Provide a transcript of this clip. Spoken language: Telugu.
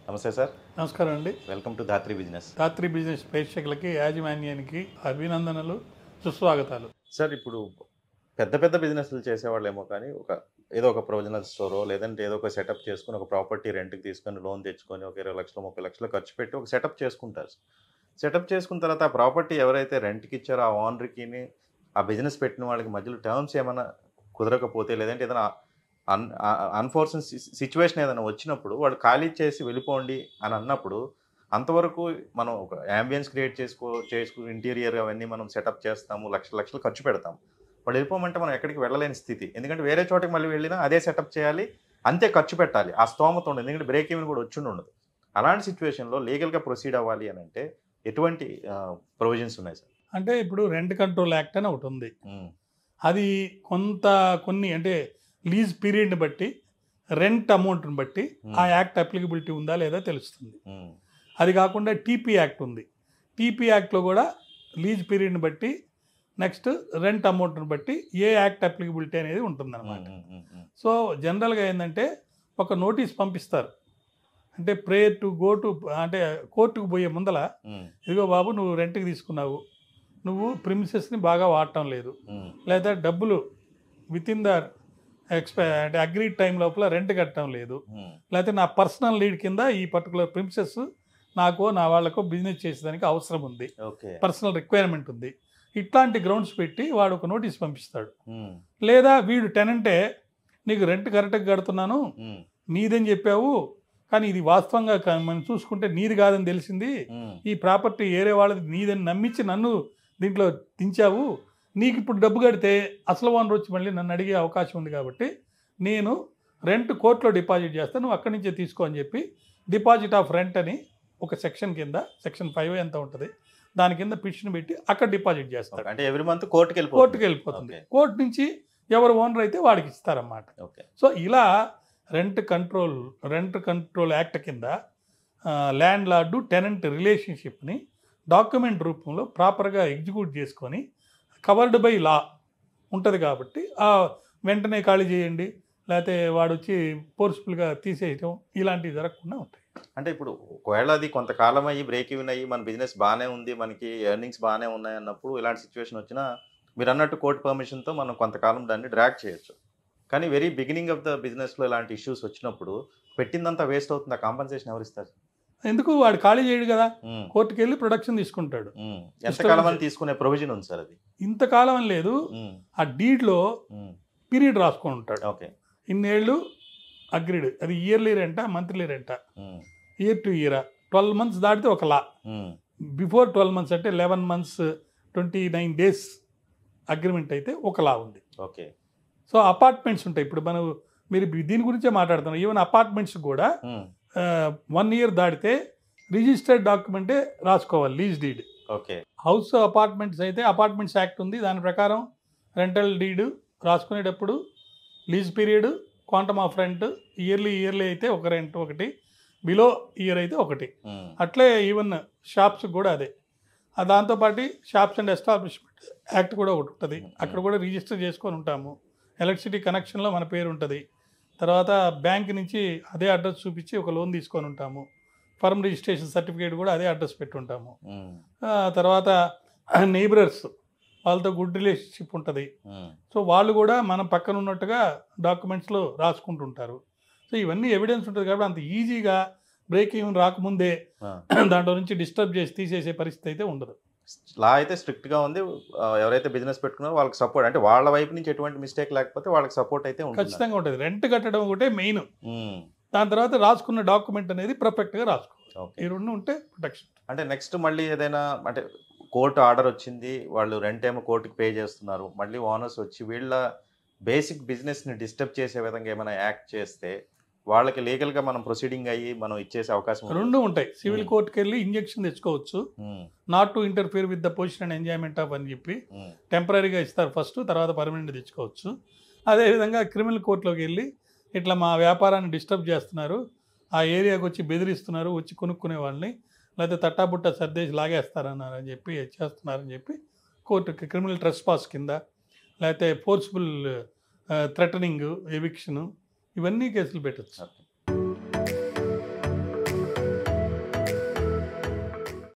నమస్తే సార్. నమస్కారం అండి. Welcome to Dhatri business. Dhatri business ప్రేక్షకులకి, యాజమాన్యానికి అభినందనలు, సుస్వాగతాలు. సార్, ఇప్పుడు పెద్ద పెద్ద బిజినెస్లు చేసేవాళ్ళేమో కానీ ఏదో ఒక ప్రొవిజనల్ స్టోరో లేదంటే ఏదో ఒక సెటప్ చేసుకుని ఒక ప్రాపర్టీ రెంట్కి తీసుకొని లోన్ తెచ్చుకొని ఒక 20 లక్షలు 30 లక్షలు ఖర్చు పెట్టి ఒక సెటప్ చేసుకుంటారు. సెటప్ చేసుకున్న తర్వాత ఆ ప్రాపర్టీ ఎవరైతే రెంట్కి ఇచ్చారో ఆ ఓనర్కి ఆ బిజినెస్ పెట్టిన వాళ్ళకి మధ్యలో టర్మ్స్ ఏమైనా కుదరకపోతే లేదంటే ఏదైనా అన్ఫోర్చున్ సిచ్యువేషన్ ఏదైనా వచ్చినప్పుడు వాళ్ళు ఖాళీ చేసి వెళ్ళిపోండి అని అన్నప్పుడు అంతవరకు మనం ఒక యాంబియన్స్ క్రియేట్ చేసుకో ఇంటీరియర్ అవన్నీ మనం సెటప్ చేస్తాము, లక్షలు ఖర్చు పెడతాము. వాళ్ళు వెళ్ళిపోమంటే మనం ఎక్కడికి వెళ్ళలేని స్థితి. ఎందుకంటే వేరే చోటకి మళ్ళీ వెళ్ళినా అదే సెటప్ చేయాలి, అంతే ఖర్చు పెట్టాలి. ఆ స్తోమత ఉండదు, ఎందుకంటే బ్రేక్ ఈవెన్ కూడా వచ్చి ఉండదు. అలాంటి సిచ్యువేషన్లో లీగల్గా ప్రొసీడ్ అవ్వాలి అని అంటే ఎటువంటి ప్రొవిజన్స్ ఉన్నాయి సార్? అంటే ఇప్పుడు రెంట్ కంట్రోల్ యాక్ట్ అని ఒకటి ఉంది. అది కొన్ని అంటే లీజ్ పీరియడ్ని బట్టి, రెంట్ అమౌంట్ని బట్టి ఆ యాక్ట్ అప్లికబిలిటీ ఉందా లేదా తెలుస్తుంది. అది కాకుండా టీపీ యాక్ట్ ఉంది. టీపీ యాక్ట్లో కూడా లీజ్ పీరియడ్ని బట్టి, నెక్స్ట్ రెంట్ అమౌంట్ని బట్టి ఏ యాక్ట్ అప్లికబిలిటీ అనేది ఉంటుందన్నమాట. సో జనరల్గా ఏంటంటే ఒక నోటీస్ పంపిస్తారు. అంటే ప్రేయర్ టు గో టు అంటే కోర్టుకు పోయే ముందల, ఇదిగో బాబు నువ్వు రెంట్కి తీసుకున్నావు, నువ్వు ప్రిమిసెస్ని బాగా వాడటం లేదు, లేదా డబ్బులు విత్ ఇన్ ద అంటే అగ్రీడ్ టైం లోపల రెంట్ కట్టడం లేదు, లేకపోతే నా పర్సనల్ లీడ్ కింద ఈ పర్టికులర్ ప్రిమిసెస్ నా వాళ్ళకో బిజినెస్ చేసేదానికి అవసరం ఉంది, పర్సనల్ రిక్వైర్మెంట్ ఉంది, ఇట్లాంటి గ్రౌండ్స్ పెట్టి వాడు ఒక నోటీస్ పంపిస్తాడు. లేదా వీడు టెనెంటే నీకు రెంట్ కరెక్ట్గా కడుతున్నాను, నీదని చెప్పావు కానీ ఇది వాస్తవంగా మనం చూసుకుంటే నీది కాదని తెలిసింది, ఈ ప్రాపర్టీ ఏరే వాళ్ళది నీదని నమ్మించి నన్ను దీంట్లో దించావు, నీకు ఇప్పుడు డబ్బు కడితే అసలు ఓనర్ వచ్చి మళ్ళీ నన్ను అడిగే అవకాశం ఉంది కాబట్టి నేను రెంట్ కోర్టులో డిపాజిట్ చేస్తాను, నువ్వు అక్కడి నుంచే తీసుకో అని చెప్పి డిపాజిట్ ఆఫ్ రెంట్ అని ఒక సెక్షన్ కింద, సెక్షన్ 5 ఎంత ఉంటుంది దాని కింద పిటిషన్ పెట్టి అక్కడ డిపాజిట్ చేస్తారు. అంటే ఎవ్రీ మంత్ కోర్టుకి వెళ్ళిపోతుంది. కోర్టు నుంచి ఎవరు ఓనర్ అయితే వాడికి ఇస్తారన్నమాట. సో ఇలా రెంట్ కంట్రోల్ యాక్ట్ కింద ల్యాండ్ లార్డు టెనెంట్ రిలేషన్షిప్ని డాక్యుమెంట్ రూపంలో ప్రాపర్గా ఎగ్జిక్యూట్ చేసుకొని కవర్డ్ బై లా ఉంటుంది కాబట్టి వెంటనే ఖాళీ చేయండి, లేకపోతే వాడు వచ్చి ఫోర్స్ఫుల్గా తీసేయటం ఇలాంటివి జరగకుండా ఉంటాయి. అంటే ఇప్పుడు ఒకవేళ అది కొంతకాలం అయ్యి బ్రేక్ ఈవెన్ అయ్యి మన బిజినెస్ బాగానే ఉంది, మనకి ఎర్నింగ్స్ బాగానే ఉన్నాయి అన్నప్పుడు ఇలాంటి సిచ్యువేషన్ వచ్చినా మీరు అన్నట్టు కోర్టు పర్మిషన్తో మనం కొంతకాలం దాన్ని డ్రాగ్ చేయొచ్చు. కానీ వెరీ బిగినింగ్ ఆఫ్ ద బిజినెస్లో ఇలాంటి ఇష్యూస్ వచ్చినప్పుడు పెట్టిందంతా వేస్ట్ అవుతుంది, ఆ కాంపన్సేషన్ ఎవరు ఇస్తారు? ఎందుకు వాడు ఖాళీ చేయడు కదా, కోర్టుకి వెళ్ళి ప్రొడక్షన్ తీసుకుంటాడు. ఎంతకాలం అని తీసుకునే ప్రొవిజన్ ఉంది సార్? అది ఇంతకాలం అని లేదు, ఆ డీడ్లో పీరియడ్ రాసుకొని ఉంటాడు. ఓకే, ఇన్నేళ్ళు అగ్రీడ్, అది ఇయర్లీ రెంటా మంత్లీ రెంటా, ఇయర్ టు ఇయర్, 12 months దాటితే ఒక లా, బిఫోర్ 12 months అంటే 11 months 29 days అగ్రిమెంట్ అయితే ఒక లా ఉంది. ఓకే. సో అపార్ట్మెంట్స్ ఉంటాయి, ఇప్పుడు మీరు దీని గురించే మాట్లాడుతున్నారు. ఈవెన్ అపార్ట్మెంట్స్ కూడా 1 year దాటితే రిజిస్టర్డ్ డాక్యుమెంటే రాసుకోవాలి, lease deed. Okay. House apartments అయితే అపార్ట్మెంట్స్ యాక్ట్ ఉంది, దాని ప్రకారం రెంటల్ డీడ్ రాసుకునేటప్పుడు lease period, quantum of rent, yearly అయితే ఒక రెంట్ ఒకటి, బిలో ఇయర్ అయితే ఒకటి. అట్లే ఈవెన్ షాప్స్ కూడా అదే. దాంతోపాటు షాప్స్ అండ్ ఎస్టాబ్లిష్మెంట్ యాక్ట్ కూడా ఒకటి ఉంటుంది, అక్కడ కూడా రిజిస్టర్ చేసుకొని ఉంటాము. ఎలక్ట్రిసిటీ కనెక్షన్లో మన పేరు ఉంటుంది. తర్వాత బ్యాంక్ నుంచి అదే అడ్రస్ చూపించి ఒక లోన్ తీసుకొని ఉంటాము. ఫర్మ్ రిజిస్ట్రేషన్ సర్టిఫికేట్ కూడా అదే అడ్రస్ పెట్టి ఉంటాము. తర్వాత నైబరర్స్ వాళ్ళతో గుడ్ రిలేషన్షిప్ ఉంటుంది. సో వాళ్ళు కూడా మనం పక్కన ఉన్నట్టుగా డాక్యుమెంట్స్లో రాసుకుంటుంటారు. సో ఇవన్నీ ఎవిడెన్స్ ఉంటుంది కాబట్టి అంత ఈజీగా బ్రేక్ ఈవెన్ రాకముందే దాంట్లో నుంచి డిస్టర్బ్ చేసి తీసేసే పరిస్థితి అయితే ఉండదు. లా అయితే స్ట్రిక్ట్గా ఉంది. ఎవరైతే బిజినెస్ పెట్టుకున్నారో వాళ్ళకి సపోర్ట్, అంటే వాళ్ళ వైపు నుంచి ఎటువంటి మిస్టేక్ లేకపోతే వాళ్ళకి సపోర్ట్ అయితే ఖచ్చితంగా ఉంటుంది. రెంట్ కట్టడం ఒకటే మెయిన్, దాని తర్వాత రాసుకున్న డాక్యుమెంట్ అనేది పర్ఫెక్ట్గా రాసుకోవాలి. ఈ రెండు ఉంటే ప్రొటెక్షన్. అంటే నెక్స్ట్ మళ్ళీ ఏదైనా అంటే కోర్టు ఆర్డర్ వచ్చింది, వాళ్ళు రెంట్ ఏమో కోర్టుకి పే చేస్తున్నారు, మళ్ళీ ఓనర్స్ వచ్చి వీళ్ళ బేసిక్ బిజినెస్ని డిస్టర్బ్ చేసే విధంగా ఏమైనా యాక్ట్ చేస్తే వాళ్ళకి లీగల్గా మనం ప్రొసీడింగ్ అయ్యి మనం ఇచ్చేసే అవకాశం రెండు ఉంటాయి. సివిల్ కోర్టుకి వెళ్ళి ఇంజెక్షన్ తెచ్చుకోవచ్చు, not to interfere with the position and enjoyment of అని చెప్పి టెంపరీగా ఇస్తారు ఫస్ట్, తర్వాత పర్మనెంట్ తెచ్చుకోవచ్చు. అదేవిధంగా క్రిమినల్ కోర్టులోకి వెళ్ళి ఇట్లా మా వ్యాపారాన్ని డిస్టర్బ్ చేస్తున్నారు, ఆ ఏరియాకి వచ్చి బెదిరిస్తున్నారు, వచ్చి కొనుక్కునే వాళ్ళని, లేకపోతే తట్టాబుట్ట సర్దేసి లాగేస్తారన్నారని చెప్పి చేస్తున్నారని చెప్పి కోర్టుకి క్రిమినల్ ట్రెస్పాస్ కింద, లేకపోతే ఫోర్స్ఫుల్ థ్రెటనింగ్, ఎవిక్షను, ఇవన్నీ కేసులు పెట్టచ్చు.